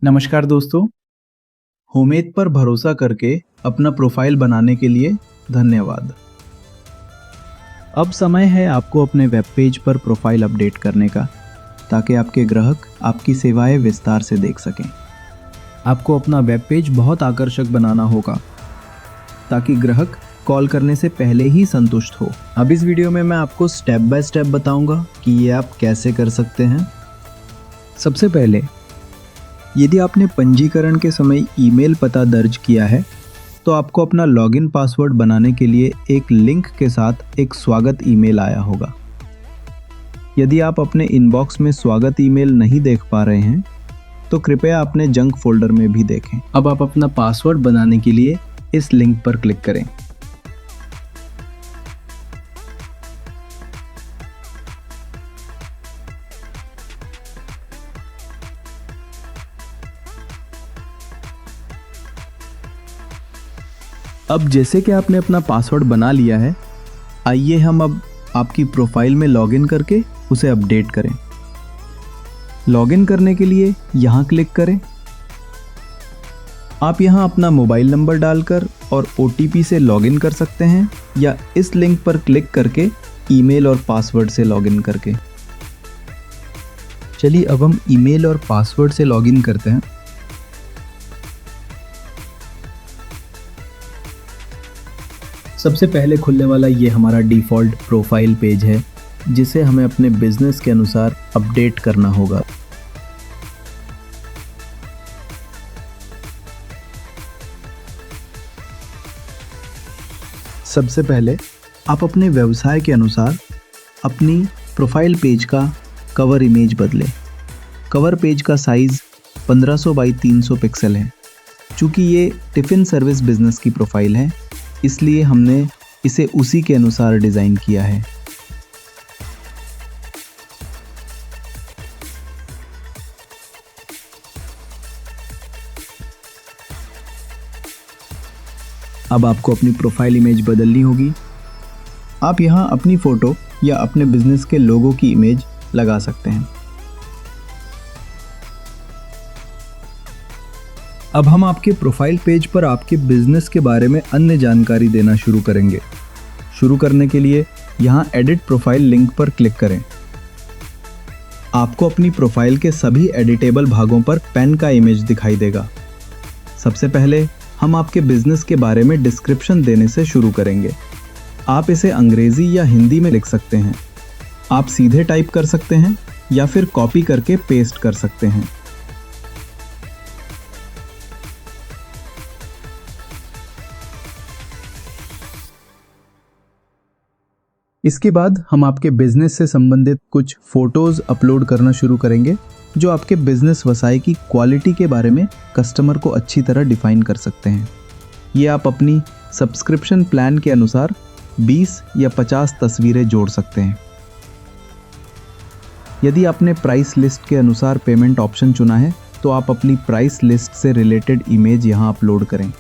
नमस्कार दोस्तों, होमेद पर भरोसा करके अपना प्रोफाइल बनाने के लिए धन्यवाद। अब समय है आपको अपने वेब पेज पर प्रोफाइल अपडेट करने का, ताकि आपके ग्राहक आपकी सेवाएं विस्तार से देख सकें। आपको अपना वेब पेज बहुत आकर्षक बनाना होगा, ताकि ग्राहक कॉल करने से पहले ही संतुष्ट हो। अब इस वीडियो में मैं आपको स्टेप बाय स्टेप बताऊंगा कि ये आप कैसे कर सकते हैं। सबसे पहले, यदि आपने पंजीकरण के समय ईमेल पता दर्ज किया है, तो आपको अपना लॉगिन पासवर्ड बनाने के लिए एक लिंक के साथ एक स्वागत ईमेल आया होगा। यदि आप अपने इनबॉक्स में स्वागत ईमेल नहीं देख पा रहे हैं, तो कृपया अपने जंक फोल्डर में भी देखें। अब आप अपना पासवर्ड बनाने के लिए इस लिंक पर क्लिक करें। अब जैसे कि आपने अपना पासवर्ड बना लिया है, आइए हम अब आपकी प्रोफाइल में लॉगिन करके उसे अपडेट करें। लॉगिन करने के लिए यहाँ क्लिक करें। आप यहाँ अपना मोबाइल नंबर डालकर और OTP से लॉगिन कर सकते हैं, या इस लिंक पर क्लिक करके ईमेल और पासवर्ड से लॉगिन करके। चलिए अब हम ईमेल और पासवर्ड से लॉगिन करते हैं। सबसे पहले खुलने वाला ये हमारा डिफ़ॉल्ट प्रोफाइल पेज है, जिसे हमें अपने बिजनेस के अनुसार अपडेट करना होगा। सबसे पहले आप अपने व्यवसाय के अनुसार अपनी प्रोफाइल पेज का कवर इमेज बदलें। कवर पेज का साइज़ 1500 बाई 300 पिक्सल है। चूँकि ये टिफ़िन सर्विस बिजनेस की प्रोफाइल है, इसलिए हमने इसे उसी के अनुसार डिज़ाइन किया है। अब आपको अपनी प्रोफाइल इमेज बदलनी होगी। आप यहाँ अपनी फ़ोटो या अपने बिजनेस के लोगो की इमेज लगा सकते हैं। अब हम आपके प्रोफाइल पेज पर आपके बिजनेस के बारे में अन्य जानकारी देना शुरू करेंगे। शुरू करने के लिए यहाँ एडिट प्रोफाइल लिंक पर क्लिक करें। आपको अपनी प्रोफाइल के सभी एडिटेबल भागों पर पेन का इमेज दिखाई देगा। सबसे पहले हम आपके बिजनेस के बारे में डिस्क्रिप्शन देने से शुरू करेंगे। आप इसे अंग्रेजी या हिंदी में लिख सकते हैं। आप सीधे टाइप कर सकते हैं या फिर कॉपी करके पेस्ट कर सकते हैं। इसके बाद हम आपके बिजनेस से संबंधित कुछ फोटोज़ अपलोड करना शुरू करेंगे, जो आपके बिजनेस व्यवसाय की क्वालिटी के बारे में कस्टमर को अच्छी तरह डिफाइन कर सकते हैं। ये आप अपनी सब्सक्रिप्शन प्लान के अनुसार 20 या 50 तस्वीरें जोड़ सकते हैं। यदि आपने प्राइस लिस्ट के अनुसार पेमेंट ऑप्शन चुना है, तो आप अपनी प्राइस लिस्ट से रिलेटेड इमेज यहाँ अपलोड करें।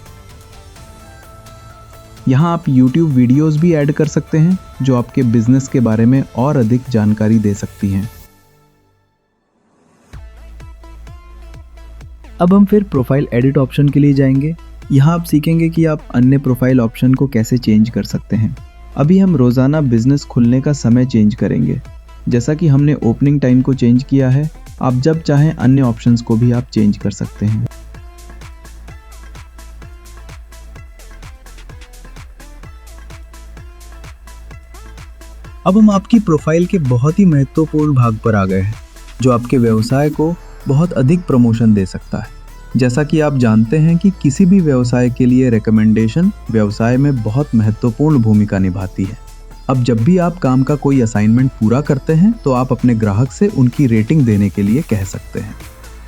यहाँ आप YouTube वीडियोस भी ऐड कर सकते हैं, जो आपके बिजनेस के बारे में और अधिक जानकारी दे सकती हैं। अब हम फिर प्रोफाइल एडिट ऑप्शन के लिए जाएंगे। यहाँ आप सीखेंगे कि आप अन्य प्रोफाइल ऑप्शन को कैसे चेंज कर सकते हैं। अभी हम रोज़ाना बिजनेस खुलने का समय चेंज करेंगे। जैसा कि हमने ओपनिंग टाइम को चेंज किया है, आप जब चाहें अन्य ऑप्शंस को भी आप चेंज कर सकते हैं। अब हम आपकी प्रोफाइल के बहुत ही महत्वपूर्ण भाग पर आ गए हैं, जो आपके व्यवसाय को बहुत अधिक प्रमोशन दे सकता है। जैसा कि आप जानते हैं कि किसी भी व्यवसाय के लिए रिकमेंडेशन व्यवसाय में बहुत महत्वपूर्ण भूमिका निभाती है। अब जब भी आप काम का कोई असाइनमेंट पूरा करते हैं, तो आप अपने ग्राहक से उनकी रेटिंग देने के लिए कह सकते हैं।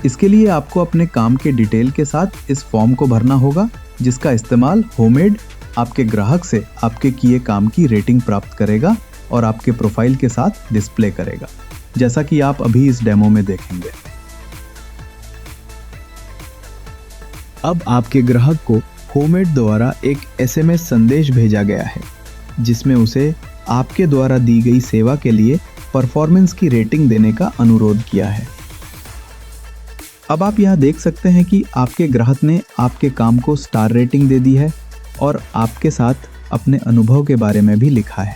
इसके लिए आपको अपने काम के डिटेल के साथ इस फॉर्म को भरना होगा, जिसका इस्तेमाल होमेड आपके ग्राहक से आपके किए काम की रेटिंग प्राप्त करेगा और आपके प्रोफाइल के साथ डिस्प्ले करेगा, जैसा कि आप अभी इस डेमो में देखेंगे। अब आपके ग्राहक को होमेड द्वारा एक SMS संदेश भेजा गया है, जिसमें उसे आपके द्वारा दी गई सेवा के लिए परफॉर्मेंस की रेटिंग देने का अनुरोध किया है। अब आप यहाँ देख सकते हैं कि आपके ग्राहक ने आपके काम को स्टार रेटिंग दे दी है और आपके साथ अपने अनुभव के बारे में भी लिखा है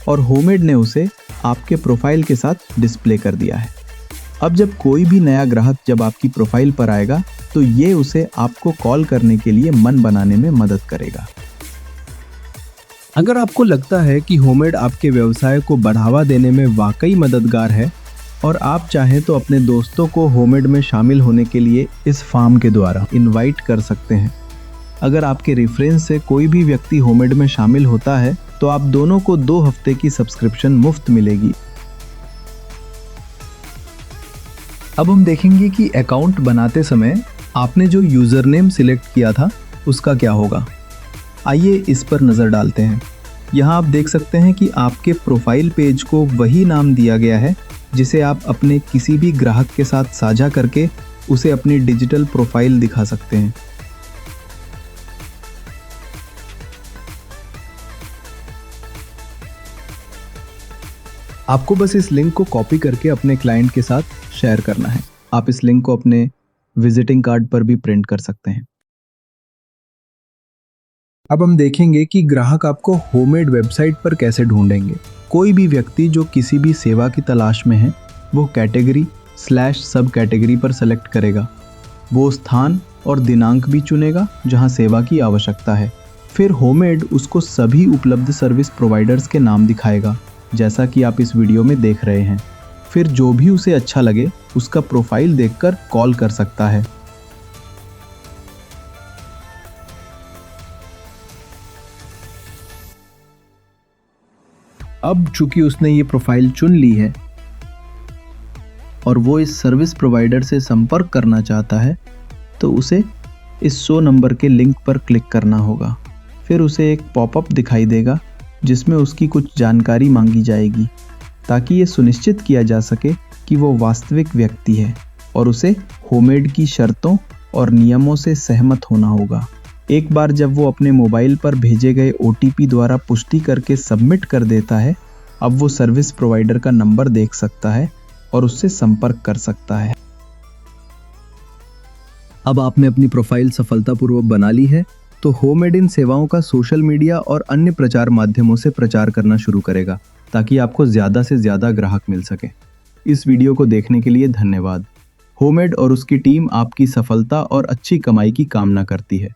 और होमेड ने उसे आपके प्रोफाइल के साथ डिस्प्ले कर दिया है। अब जब कोई भी नया ग्राहक जब आपकी प्रोफाइल पर आएगा तो ये उसे आपको कॉल करने के लिए मन बनाने में मदद करेगा। अगर आपको लगता है कि होमेड आपके व्यवसाय को बढ़ावा देने में वाकई मददगार है और आप चाहें तो अपने दोस्तों को होमेड में शामिल होने के लिए इस फार्म के द्वारा इनवाइट कर सकते हैं। अगर आपके रेफरेंस से कोई भी व्यक्ति होमेड में शामिल होता है तो आप दोनों को 2 हफ्ते की सब्सक्रिप्शन मुफ्त मिलेगी। अब हम देखेंगे कि अकाउंट बनाते समय आपने जो यूज़र नेम सिलेक्ट किया था उसका क्या होगा। आइए इस पर नज़र डालते हैं। यहाँ आप देख सकते हैं कि आपके प्रोफाइल पेज को वही नाम दिया गया है जिसे आप अपने किसी भी ग्राहक के साथ साझा करके उसे अपनी डिजिटल प्रोफाइल दिखा सकते हैं। आपको बस इस लिंक को कॉपी करके अपने क्लाइंट के साथ शेयर करना है। आप इस लिंक को अपने विजिटिंग कार्ड पर भी प्रिंट कर सकते हैं। अब हम देखेंगे कि ग्राहक आपको होमेड वेबसाइट पर कैसे ढूंढेंगे। कोई भी व्यक्ति जो किसी भी सेवा की तलाश में है वो कैटेगरी/सब कैटेगरी पर सेलेक्ट करेगा। वो स्थान और दिनांक भी चुनेगा जहां सेवा की आवश्यकता है। फिर होमेड उसको सभी उपलब्ध सर्विस प्रोवाइडर्स के नाम दिखाएगा जैसा कि आप इस वीडियो में देख रहे हैं। फिर जो भी उसे अच्छा लगे उसका प्रोफाइल देखकर कॉल कर सकता है। अब चूंकि उसने ये प्रोफाइल चुन ली है और वो इस सर्विस प्रोवाइडर से संपर्क करना चाहता है तो उसे इस शो नंबर के लिंक पर क्लिक करना होगा। फिर उसे एक पॉपअप दिखाई देगा जिसमें उसकी कुछ जानकारी मांगी जाएगी ताकि ये सुनिश्चित किया जा सके कि वो वास्तविक व्यक्ति है और उसे होमेड की शर्तों और नियमों से सहमत होना होगा। एक बार जब वो अपने मोबाइल पर भेजे गए OTP द्वारा पुष्टि करके सबमिट कर देता है, अब वो सर्विस प्रोवाइडर का नंबर देख सकता है और उससे संपर्क कर सकता है। अब आपने अपनी प्रोफाइल सफलतापूर्वक बना ली है तो होमेड इन सेवाओं का सोशल मीडिया और अन्य प्रचार माध्यमों से प्रचार करना शुरू करेगा ताकि आपको ज़्यादा से ज़्यादा ग्राहक मिल सके। इस वीडियो को देखने के लिए धन्यवाद। होमेड और उसकी टीम आपकी सफलता और अच्छी कमाई की कामना करती है।